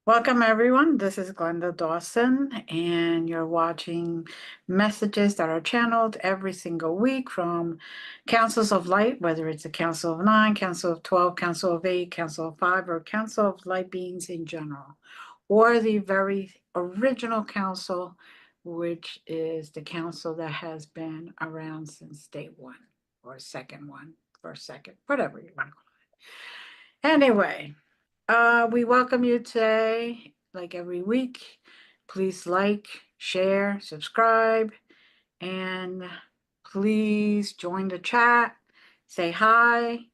Welcome, everyone. This is Glenda Dawson, and you're watching messages that are channeled every single week from Councils of Light, whether it's a Council of 9, Council of 12, Council of 8, Council of 5, or Council of Light Beings in general, or the very original council, which is the council that has been around since day one, or second one, first, second, whatever you want to call it. Anyway. We welcome you today, like every week. Please like, share, subscribe, and please join the chat. Say hi.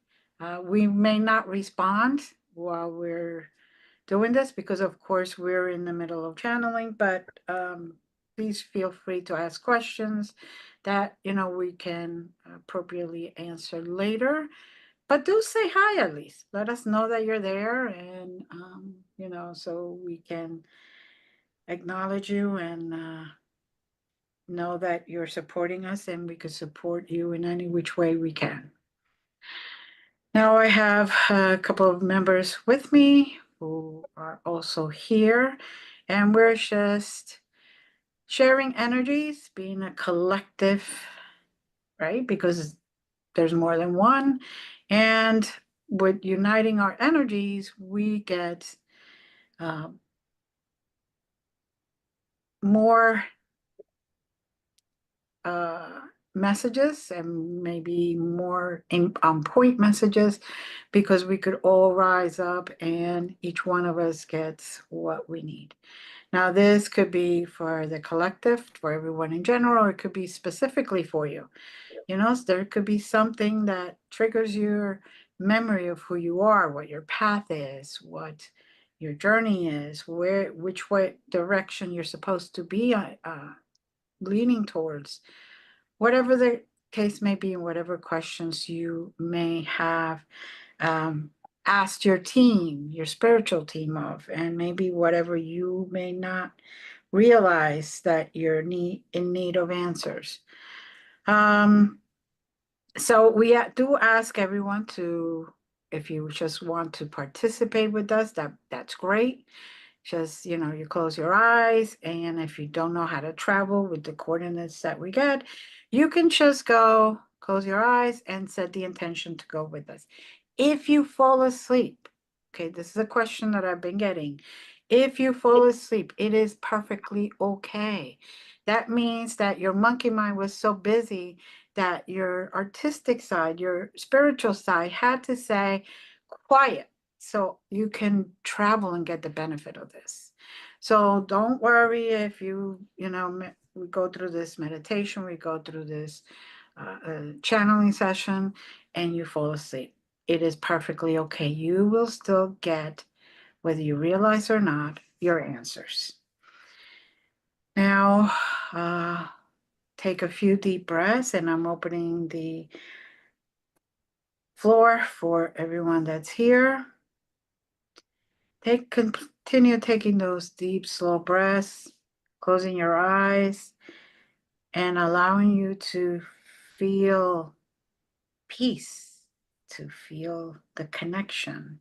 We may not respond while we're doing this because, of course, we're in the middle of channeling, but please feel free to ask questions that, we can appropriately answer later. But do say hi at least. Let us know that you're there and, so we can acknowledge you and know that you're supporting us and we could support you in any which way we can. Now I have a couple of members with me who are also here, and we're just sharing energies, being a collective, right? Because there's more than one. And with uniting our energies, we get more messages and maybe more on point messages, because we could all rise up and each one of us gets what we need. Now, this could be for the collective, for everyone in general, or it could be specifically for you. There could be something that triggers your memory of who you are, what your path is, what your journey is, which way direction you're supposed to be leaning towards, whatever the case may be, and whatever questions you may have asked your team, your spiritual team of, and maybe whatever you may not realize that you're in need of answers. So we do ask everyone to, if you just want to participate with us, that's great. Just, you close your eyes, and if you don't know how to travel with the coordinates that we get, you can just go, close your eyes, and set the intention to go with us. If you fall asleep, okay, this is a question that I've been getting. If you fall asleep, it is perfectly okay. That means that your monkey mind was so busy that your artistic side, your spiritual side had to say, quiet, so you can travel and get the benefit of this. So don't worry if we go through this meditation, we go through this channeling session, and you fall asleep. It is perfectly okay. You will still get, whether you realize or not, your answers. Now, take a few deep breaths, and I'm opening the floor for everyone that's here. Continue taking those deep, slow breaths, closing your eyes, and allowing you to feel peace, to feel the connection,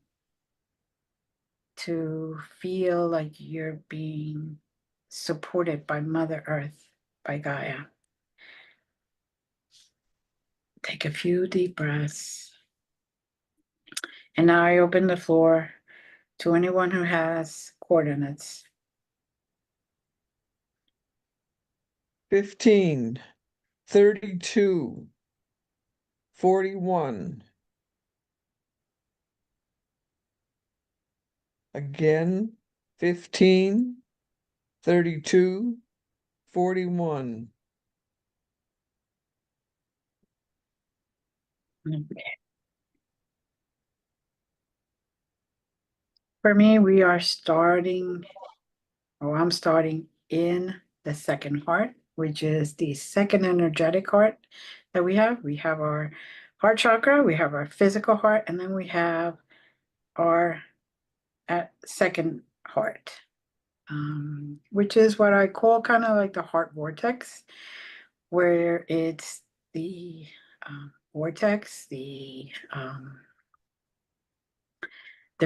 to feel like you're being supported by Mother Earth, by Gaia. Take a few deep breaths. And now I open the floor to anyone who has coordinates. 15, 32, 41. Again, 15, 32, 41. For me, we are starting, or I'm starting in the second heart, which is the second energetic heart that we have. We have our heart chakra, we have our physical heart, and then we have our second heart, which is what I call kind of like the heart vortex, where it's the vortex, the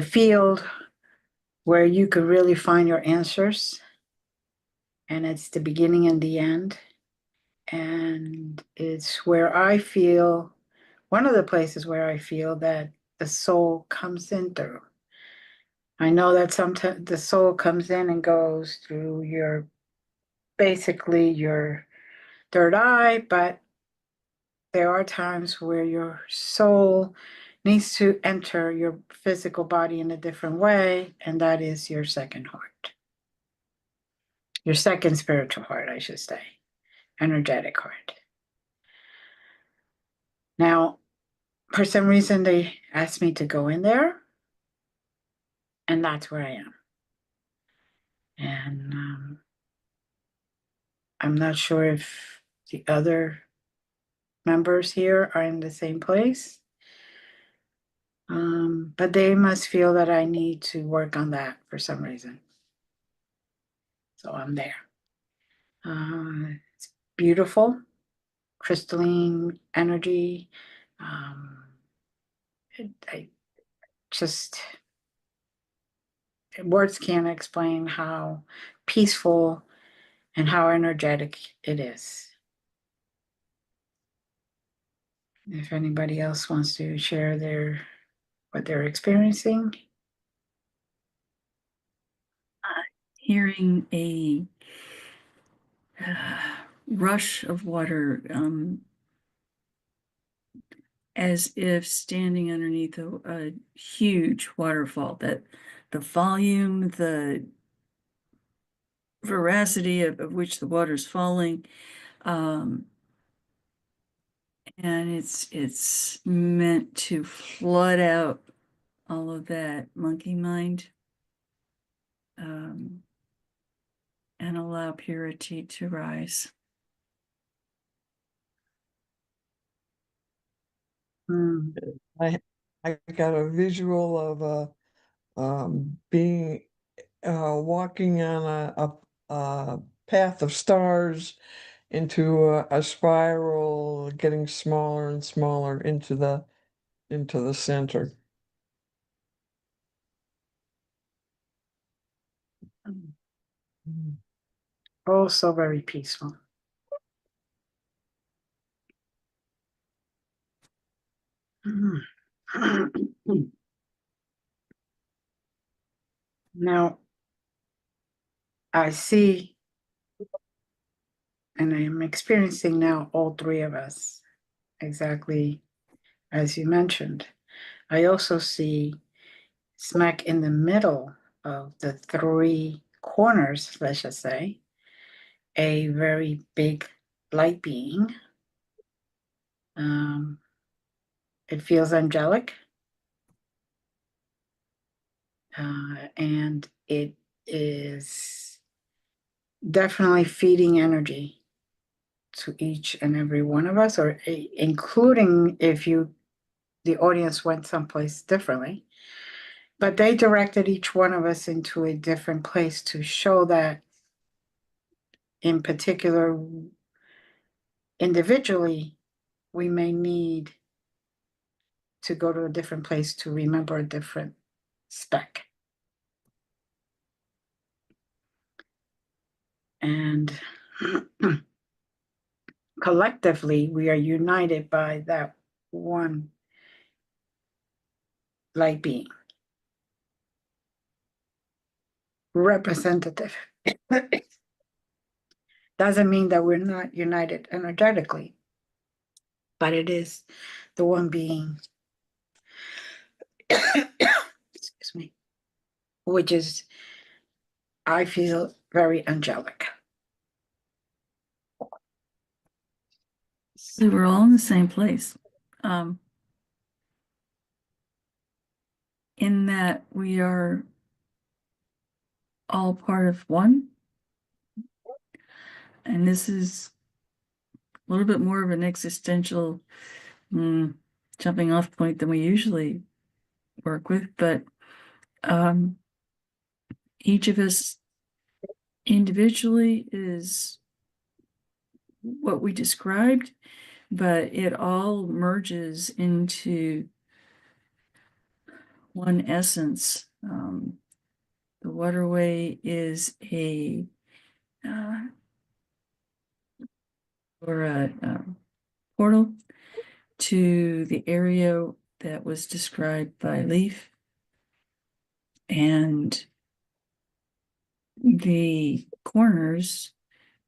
field where you could really find your answers, and it's the beginning and the end. And it's where I feel, one of the places where I feel that the soul comes in through. I know that sometimes the soul comes in and goes through your, basically your third eye, but there are times where your soul needs to enter your physical body in a different way, and that is your second heart. Your second spiritual heart, I should say, energetic heart. Now, for some reason, they asked me to go in there, and that's where I am. And I'm not sure if the other members here are in the same place, but they must feel that I need to work on that for some reason. So I'm there. It's beautiful, crystalline energy. I just, words can't explain how peaceful and how energetic it is. If anybody else wants to share what they're experiencing. Hearing a rush of water, as if standing underneath a huge waterfall, that the volume, the veracity of which the water's falling, and it's meant to flood out all of that monkey mind, and allow purity to rise. I got a visual of being walking on a path of stars into a spiral, getting smaller and smaller into the center. Also very peaceful. Now, I see, and I am experiencing now all three of us, exactly as you mentioned. I also see smack in the middle of the three corners, let's just say, a very big light being. It feels angelic, and it is definitely feeding energy to each and every one of us, or including if the audience went someplace differently. But they directed each one of us into a different place to show that, in particular, individually, we may need to go to a different place to remember a different spec. And collectively, we are united by that one light being. Representative. Doesn't mean that we're not united energetically, but it is the one being, excuse me, which is, I feel, very angelic. So we're all in the same place. In that we are all part of one. And this is a little bit more of an existential jumping off point than we usually work with, but each of us individually is what we described, but it all merges into one essence. The waterway is a portal to the area that was described by Leaf, and the corners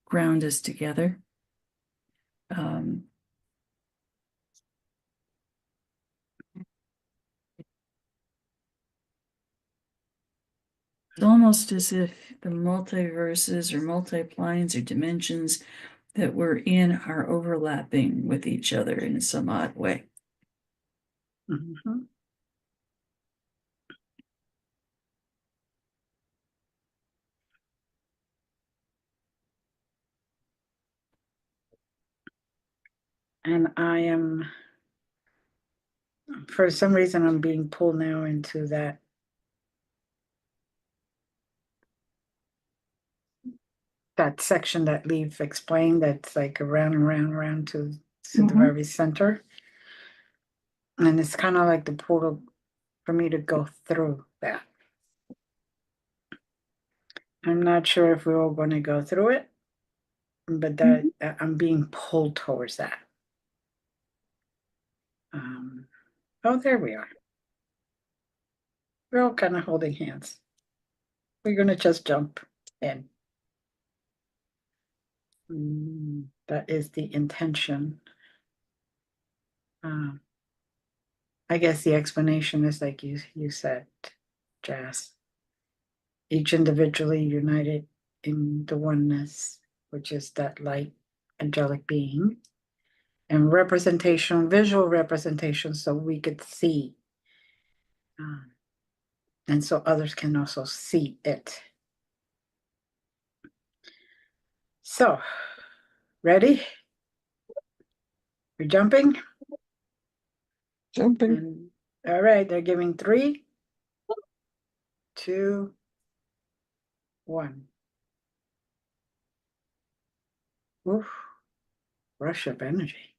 ground us together. It's almost as if the multiverses or multiplines or dimensions that we're in are overlapping with each other in some odd way. Mm-hmm. And I am, for some reason, I'm being pulled now into that section that Leaf explained, that's like around and around, around to the very center. And it's kind of like the portal for me to go through that. I'm not sure if we're all going to go through it, but that I'm being pulled towards that. Oh, there we are. We're all kind of holding hands. We're going to just jump in. That is the intention. I guess the explanation is like you said, Jazz. Each individually united in the oneness, which is that light angelic being, and representation, visual representation, so we could see, and so others can also see it. So, ready? We're jumping? Jumping. And, all right, they're giving 3, 2, 1. Oof, rush of energy.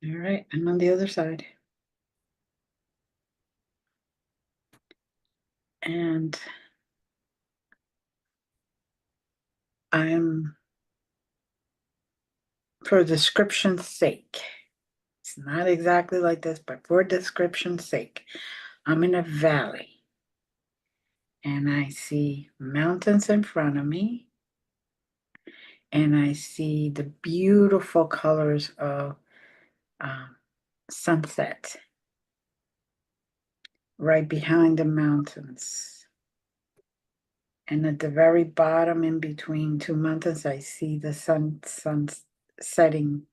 All right, and on the other side. And I'm, for description's sake, it's not exactly like this, but for description's sake, I'm in a valley and I see mountains in front of me, and I see the beautiful colors of sunset right behind the mountains. And at the very bottom, in between 2 mountains, I see the sun setting.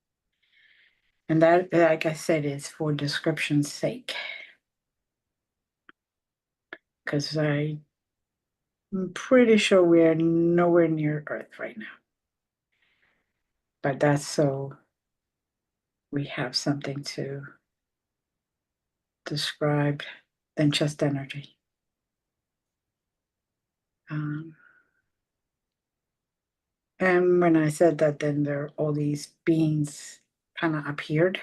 And that, like I said, is for description's sake. Because I'm pretty sure we're nowhere near Earth right now. But that's so we have something to describe than just energy. And when I said that, then there all these beings kind of appeared,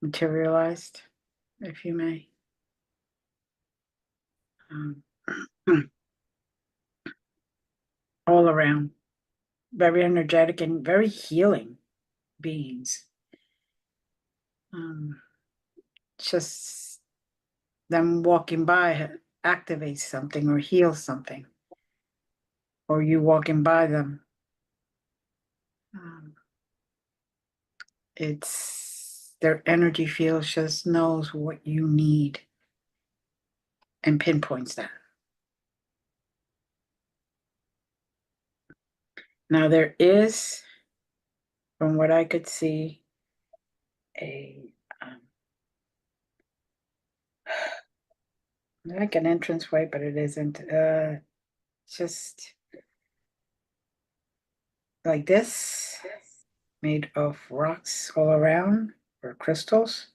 materialized, if you may. all around. Very energetic and very healing beings. Just them walking by activates something or heals something, or you walking by them. It's their energy field just knows what you need and pinpoints that. Now there is, from what I could see, a like an entranceway, but it isn't. Just like this, made of rocks all around or crystals.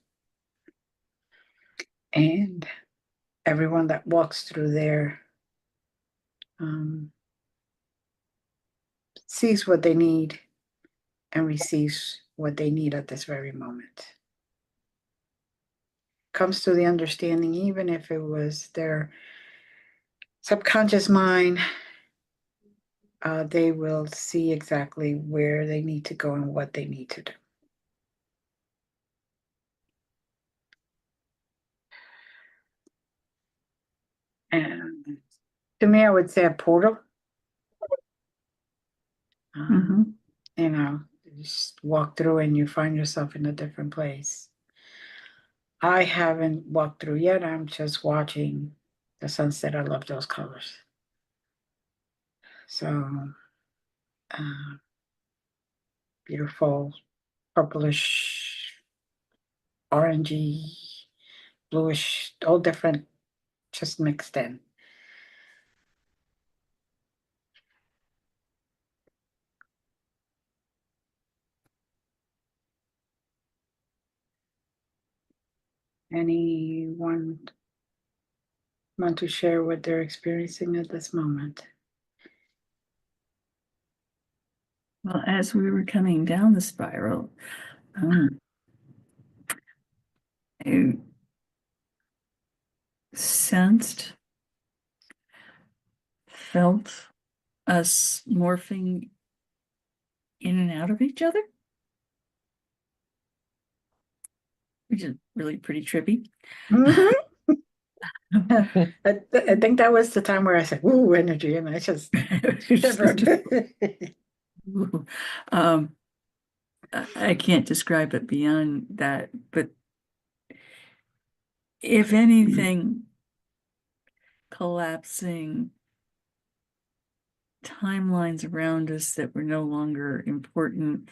And everyone that walks through there sees what they need and receives what they need at this very moment. Comes to the understanding, even if it was their subconscious mind, they will see exactly where they need to go and what they need to do. And to me, I would say a portal. You know, you just walk through and you find yourself in a different place. I haven't walked through yet. I'm just watching the sunset. I love those colors. So beautiful, purplish, orangey, bluish, all different, just mixed in. Anyone want to share what they're experiencing at this moment? Well, as we were coming down the spiral, I sensed, felt us morphing in and out of each other, which is really pretty trippy. I think that was the time where I said, "Ooh, energy," and I just shivered. I can't describe it beyond that, but if anything, collapsing timelines around us that were no longer important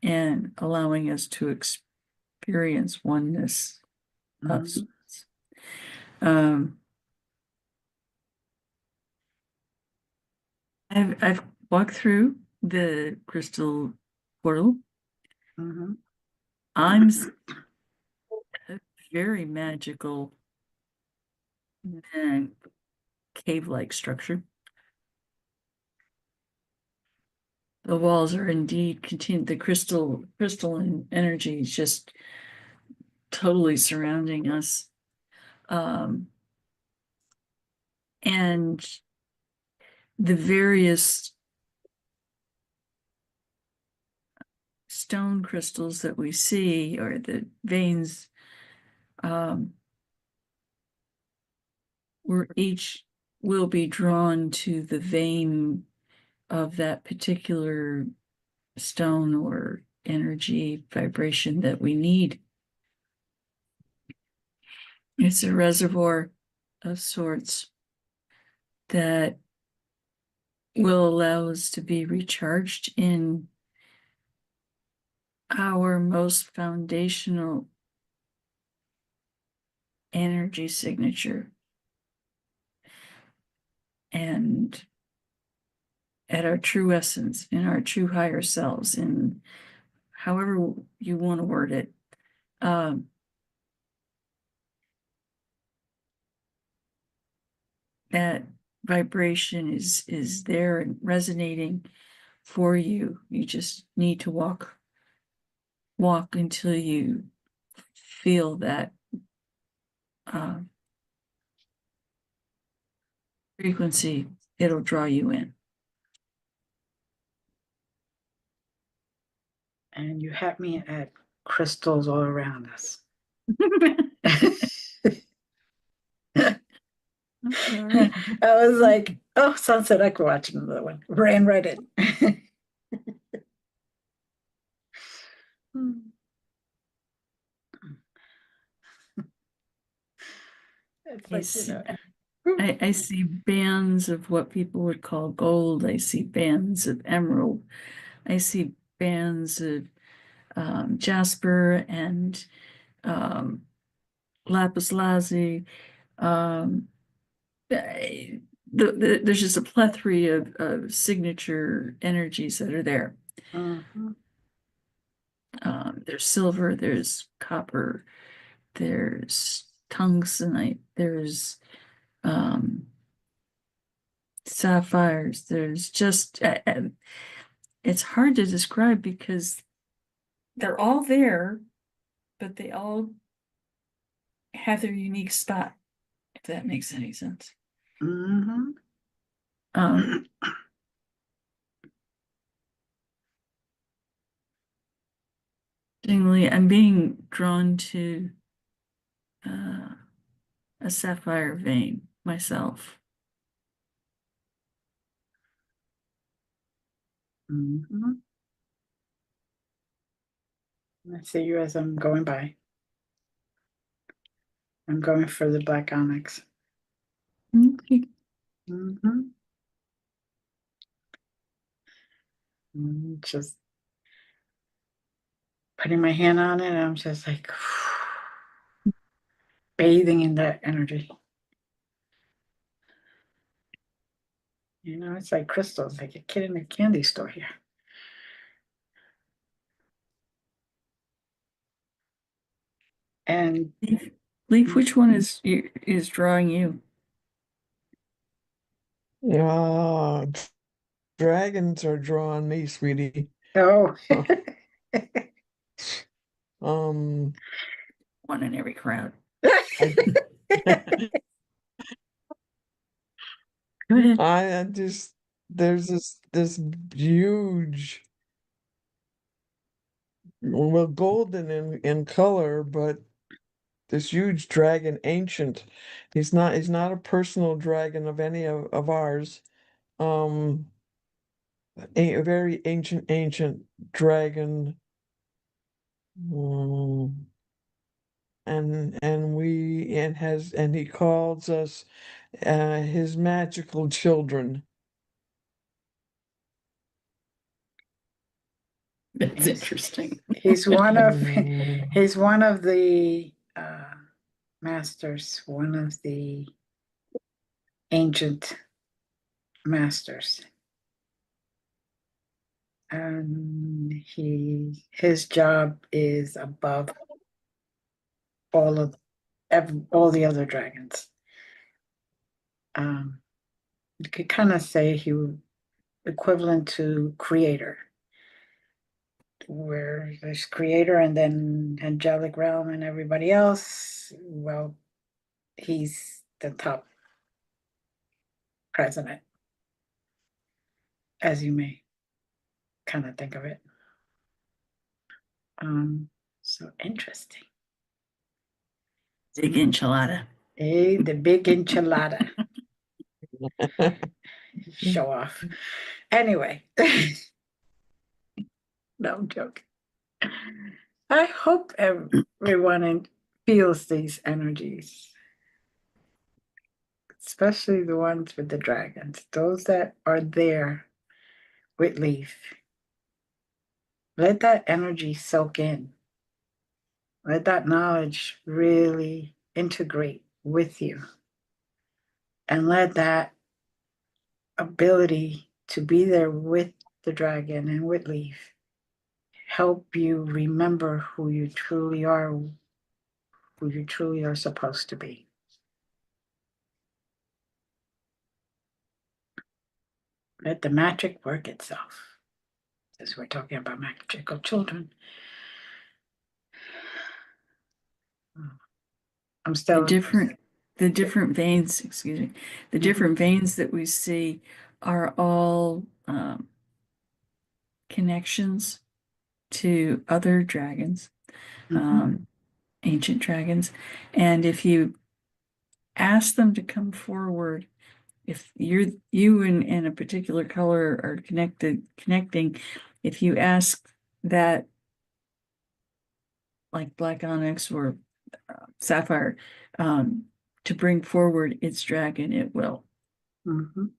and allowing us to experience oneness of sorts. I've walked through the crystal portal. I'm a very magical and cave-like structure. The walls are indeed the crystalline energy is just totally surrounding us. And the various stone crystals that we see, or the veins, each will be drawn to the vein of that particular stone or energy vibration that we need. It's a reservoir of sorts that will allow us to be recharged in our most foundational energy signature and at our true essence, in our true higher selves, in however you want to word it. That vibration is there and resonating for you. You just need to walk until you feel that frequency. It'll draw you in. And you had me at crystals all around us. Sorry. I was like, oh, sunset, I could watch another one. Ran right in. It's like, Yes. you know. I see bands of what people would call gold. I see bands of emerald. I see bands of jasper and lapis lazuli. There's just a plethora of signature energies that are there. Mhm. There's silver, there's copper, there's tungstenite, there's sapphires, there's just it's hard to describe because they're all there, but they all have their unique spot, if that makes any sense. Mhm. Interestingly, I'm being drawn to a sapphire vein myself. Mhm. I see you as I'm going by. I'm going for the black onyx. Okay. Mhm. Just putting my hand on it, I'm just like bathing in that energy. You know, it's like crystals, like a kid in a candy store here. And Leaf, which one is drawing you? Yeah, dragons are drawing me, sweetie. oh, Um, One in every crowd. I, Go ahead. I just there's this huge, well, golden in color, but this huge dragon, ancient. He's not a personal dragon of any of ours. Um, a very ancient dragon. Mm, and he calls us his magical children. That's he's, interesting. he's one of Mm, he's one of the masters, one of the ancient masters. And his job is above all the other dragons. You could kind of say he equivalent to creator, where there's creator and then angelic realm and everybody else. Well, he's the top president, as you may kind of think of it. So interesting. Big enchilada. Hey, the big enchilada. Show off. Anyway, no, I'm joking. I hope everyone feels these energies, especially the ones with the dragons, those that are there with Leaf. Let that energy soak in. Let that knowledge really integrate with you. And let that ability to be there with the dragon and with Leaf help you remember who you truly are, who you truly are supposed to be. Let the magic work itself. As we're talking about magical children. I'm The still different veins, excuse me, the different veins that we see are all connections to other dragons, Mhm. ancient dragons. And if you ask them to come forward, if you in a particular color are connecting, if you ask that, like black onyx or sapphire, to bring forward its dragon, it will. Mhm.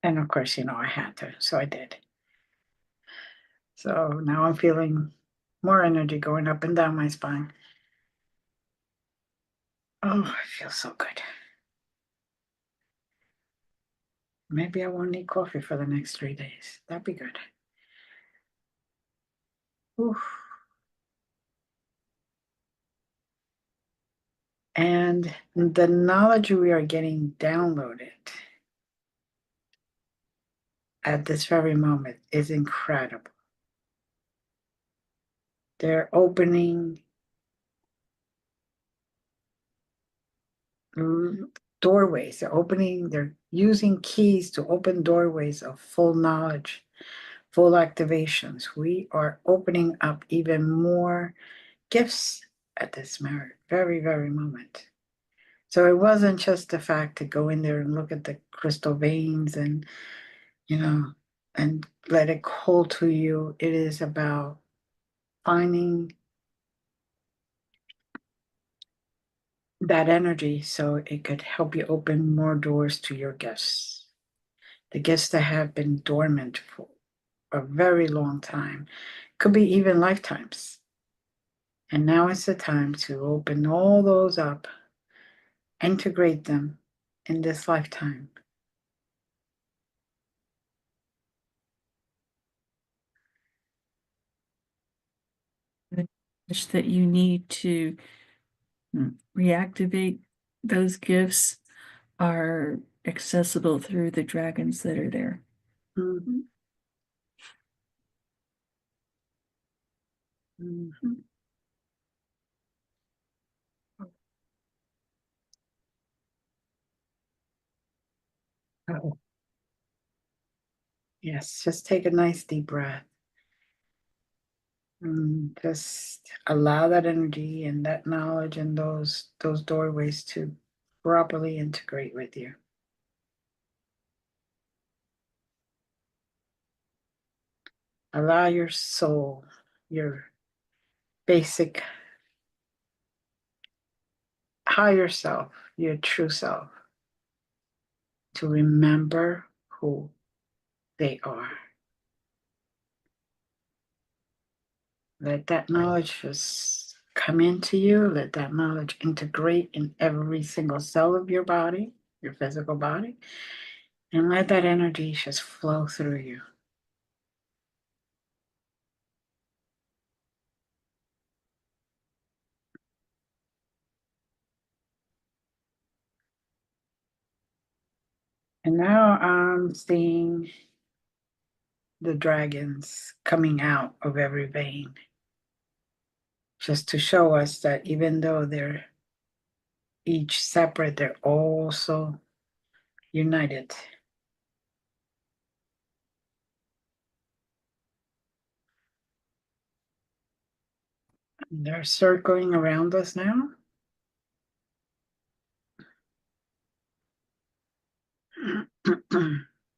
And of course, I had to, so I did. So now I'm feeling more energy going up and down my spine. Oh, I feel so good. Maybe I won't need coffee for the next 3 days. That'd be good. Oof. And the knowledge we are getting downloaded at this very moment is incredible. They're opening doorways. They're using keys to open doorways of full knowledge, full activations. We are opening up even more gifts at this very, very moment. So it wasn't just the fact to go in there and look at the crystal veins and, and let it hold to you. It is about finding that energy so it could help you open more doors to your gifts. The gifts that have been dormant for a very long time, could be even lifetimes. And now is the time to open all those up, integrate them in this lifetime. That you need to reactivate those gifts are accessible through the dragons that are there. Mm-hmm. Mm-hmm. Oh. Yes, just take a nice deep breath. Just allow that energy and that knowledge and those doorways to properly integrate with you. Allow your soul, your basic higher self, your true self, to remember who they are. Let that knowledge just come into you. Let that knowledge integrate in every single cell of your body, your physical body, and let that energy just flow through you. And now I'm seeing the dragons coming out of every vein, just to show us that even though they're each separate, they're also united. And they're circling around us now.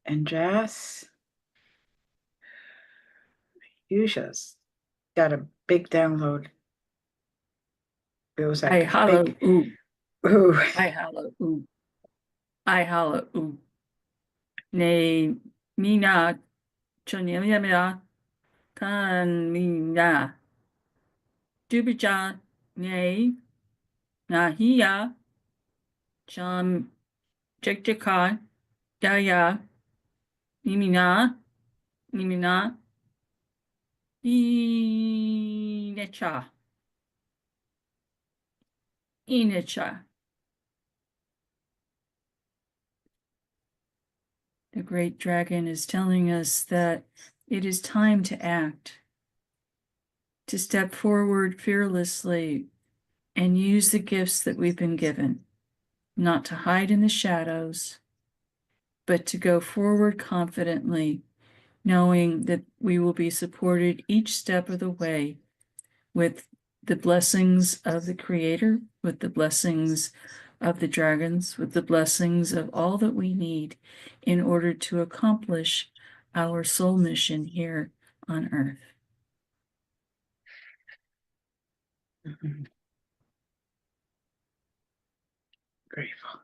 And Jazz, you just got a big download. It was like I a hollow big, ooh. ooh. I hollow ooh. I hollow ooh. 네, 미나 전염이야 간미나 두비자 네 나히야 점 잭잭카 야야 니미나 이네차 이네차. The great dragon is telling us that it is time to act, to step forward fearlessly and use the gifts that we've been given, not to hide in the shadows, but to go forward confidently, knowing that we will be supported each step of the way with the blessings of the Creator, with the blessings of the dragons, with the blessings of all that we need in order to accomplish our soul mission here on Earth. Mhm. Grateful.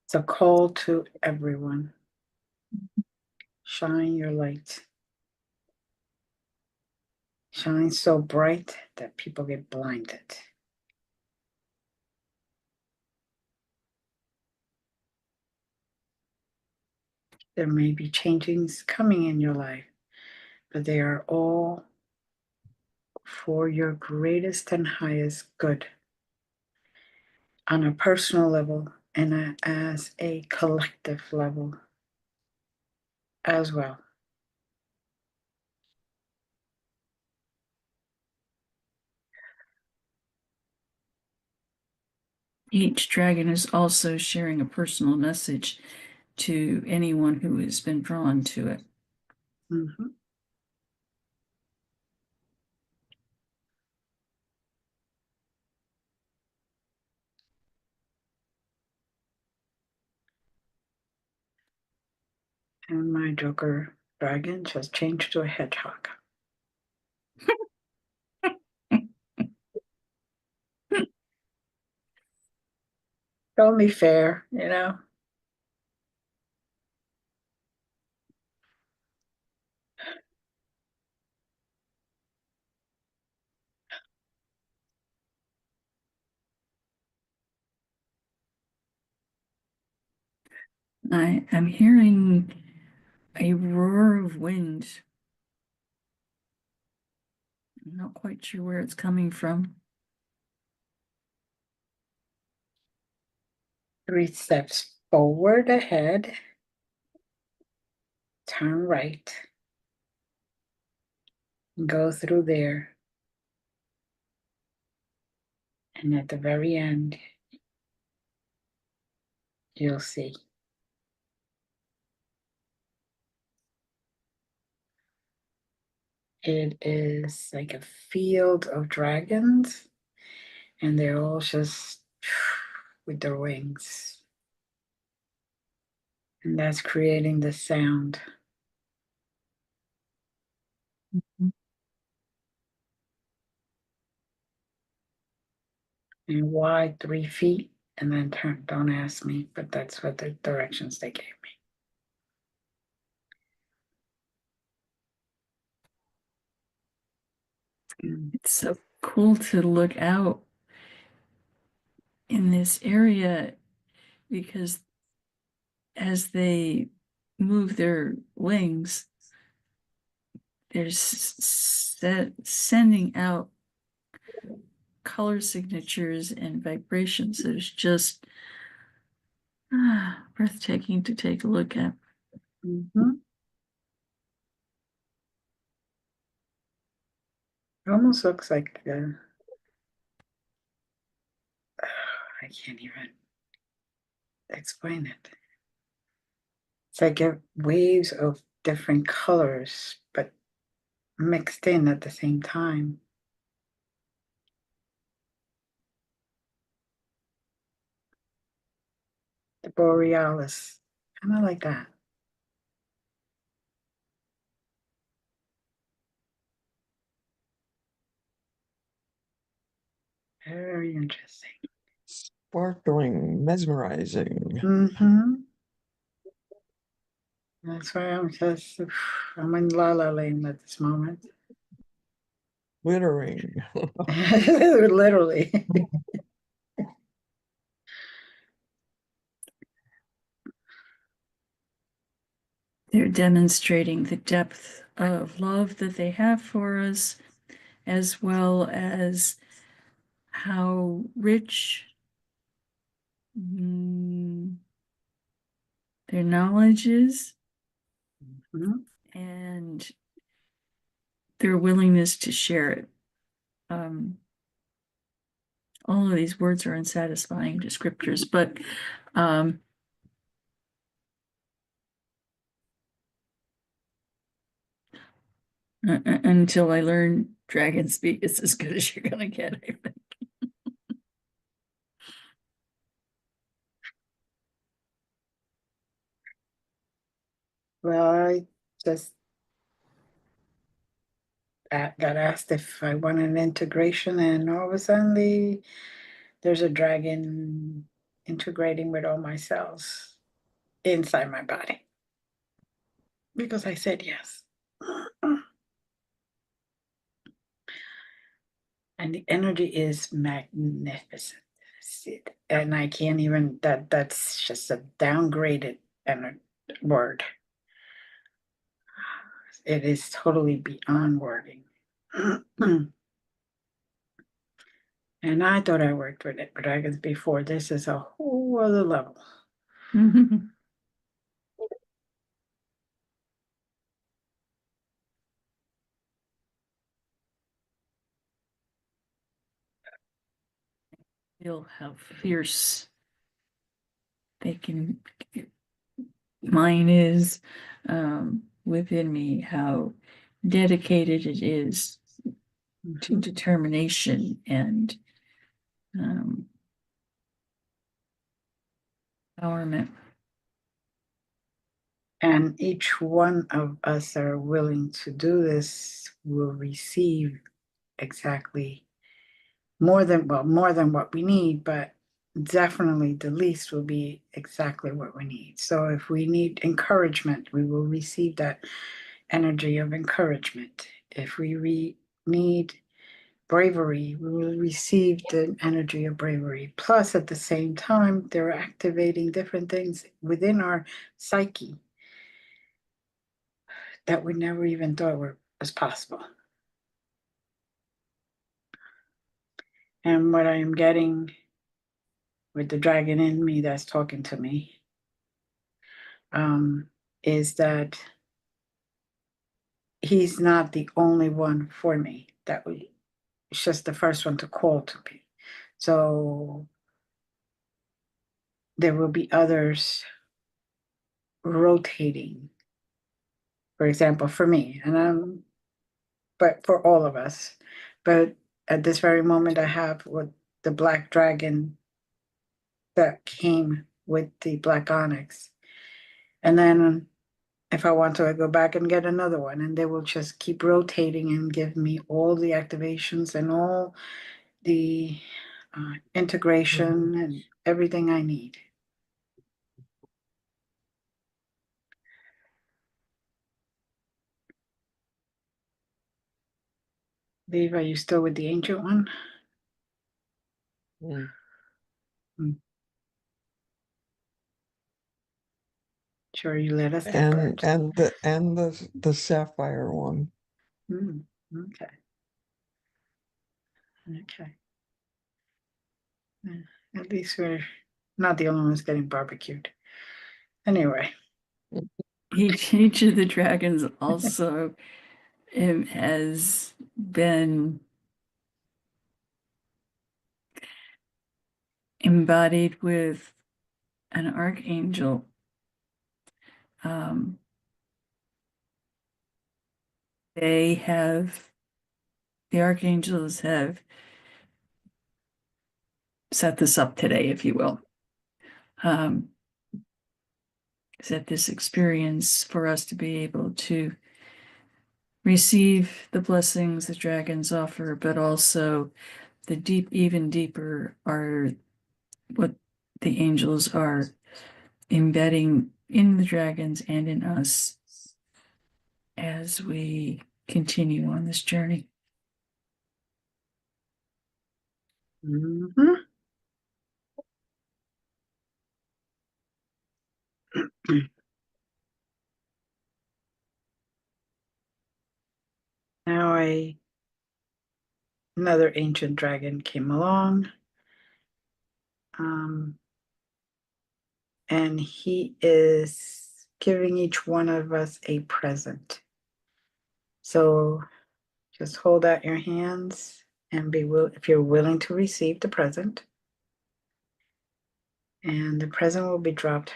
It's a call to everyone. Shine your light. Shine so bright that people get blinded. There may be changes coming in your life, but they are all for your greatest and highest good on a personal level and as a collective level as well. Each dragon is also sharing a personal message to anyone who has been drawn to it. Mm-hmm. And my Joker dragon just changed to a hedgehog. Only fair, you know. I am hearing a roar of wind. I'm not quite sure where it's coming from. 3 steps forward ahead, turn right, go through there, and at the very end, you'll see. It is like a field of dragons, and they're all just with their wings. And that's creating the sound. And why 3 feet? And then turn, don't ask me, but that's what the directions they gave me. It's so cool to look out in this area because as they move their wings, they're sending out color signatures and vibrations that is just breathtaking to take a look at. Mm-hmm. It almost looks like I can't even explain it. It's like waves of different colors, but mixed in at the same time. The borealis, kind of like that. Very interesting. Sparkling, mesmerizing, Mm-hmm. That's why I'm in La La Land at this moment. glittering. Literally. They're demonstrating the depth of love that they have for us, as well as how rich their knowledge is Mhm. and their willingness to share it. All of these words are unsatisfying descriptors, but Um, until I learn dragon speak, it's as good as you're gonna get, I think. Well, I just got asked if I wanted an integration, and all of a sudden there's a dragon integrating with all my cells inside my body because I said yes. And the energy is magnificent. And I can't even, that's just a downgraded word. It is totally beyond wording. And I thought I worked with dragons before. This is a whole other level. Feel how fierce mine is within me, how dedicated it is to determination and empowerment. And each one of us that are willing to do this will receive exactly more than what we need, but definitely the least will be exactly what we need. So if we need encouragement, we will receive that energy of encouragement. If we need bravery, we will receive the energy of bravery. Plus, at the same time, they're activating different things within our psyche that we never even thought was possible. And what I am getting with the dragon in me that's talking to me is that he's not the only one for me. It's just the first one to call to me. So there will be others rotating, for example, for me, but for all of us. But at this very moment, I have what the black dragon that came with the black onyx. And then if I want to, I go back and get another one, and they will just keep rotating and give me all the activations and all the integration and everything I need. Viva, are you still with the ancient one? Mm. Sure, you let us take And part. the sapphire one. Okay. Okay. At least we're not the only ones getting barbecued. Anyway. Each of the dragons also has been embodied with an archangel. The archangels have set this up today, if you will. Set this experience for us to be able to receive the blessings the dragons offer, but also even deeper are what the angels are embedding in the dragons and in us as we continue on this journey. Mm-hmm. Now another ancient dragon came along. And he is giving each one of us a present. So just hold out your hands and if you're willing to receive the present. And the present will be dropped.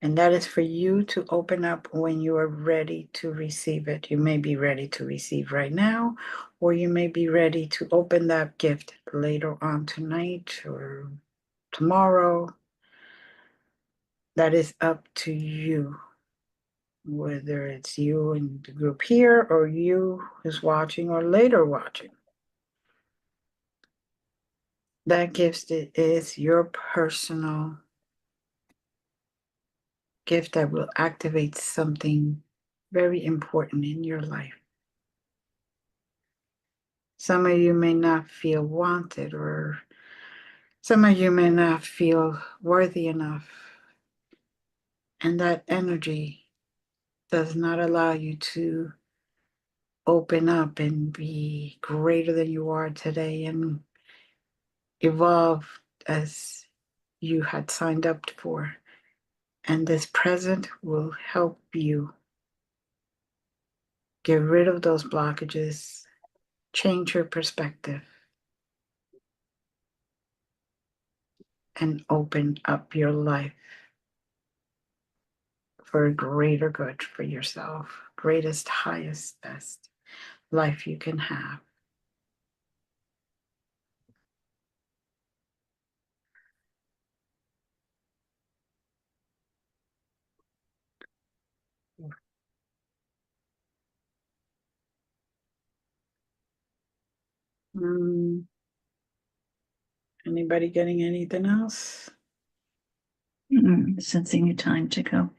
And that is for you to open up when you are ready to receive it. You may be ready to receive right now, or you may be ready to open that gift later on tonight or tomorrow. That is up to you, whether it's you in the group here or you who's watching or later watching. That gift is your personal gift that will activate something very important in your life. Some of you may not feel wanted, or some of you may not feel worthy enough. And that energy does not allow you to open up and be greater than you are today and evolve as you had signed up for. And this present will help you get rid of those blockages, change your perspective, and open up your life for a greater good for yourself, greatest, highest, best life you can have. Anybody getting anything else? Sensing your time to go.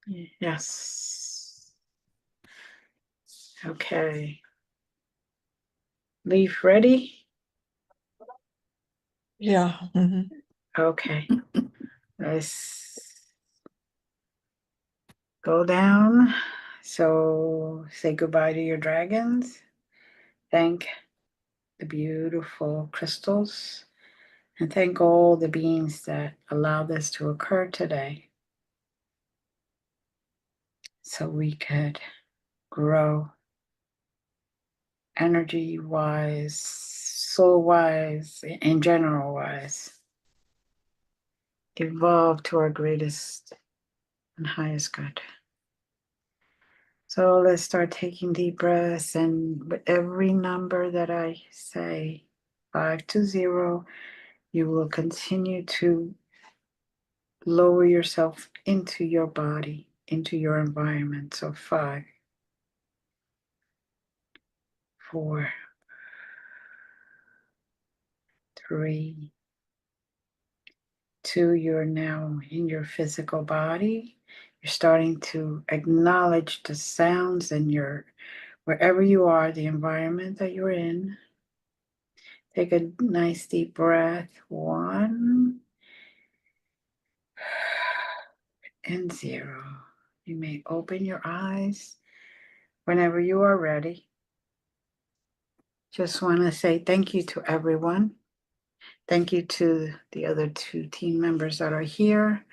Yes. Okay. Leaf ready? Yeah. Mhm. Okay. Let's go down. So say goodbye to your dragons. Thank the beautiful crystals. And thank all the beings that allow this to occur today, so we could grow energy wise, soul wise, and general wise, evolve to our greatest and highest good. So let's start taking deep breaths, and with every number that I say, 5 to 0, you will continue to lower yourself into your body, into your environment. So 5, 4, 3, 2, you're now in your physical body. You're starting to acknowledge the sounds in your, wherever you are, the environment that you're in. Take a nice deep breath. 1 and 0. You may open your eyes whenever you are ready. Just want to say thank you to everyone. Thank you to the other 2 team members that are here.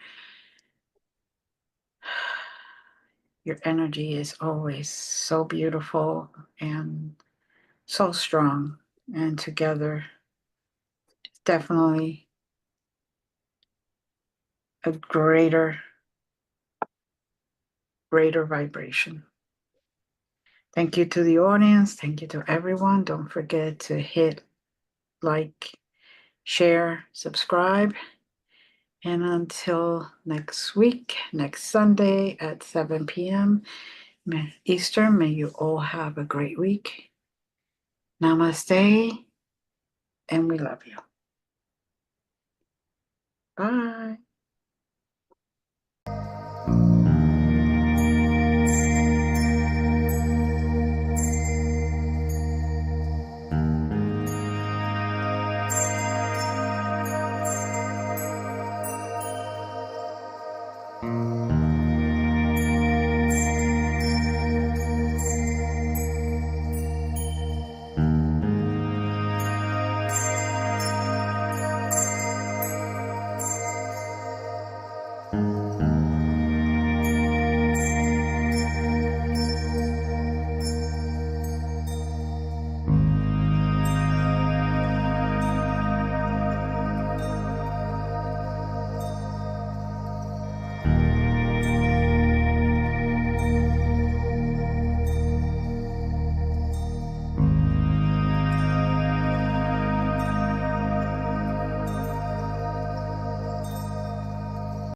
Your energy is always so beautiful and so strong. And together, definitely a greater vibration. Thank you to the audience. Thank you to everyone. Don't forget to hit like, share, subscribe. And until next week, next Sunday at 7 p.m. Eastern, may you all have a great week. Namaste, and we love you. Bye.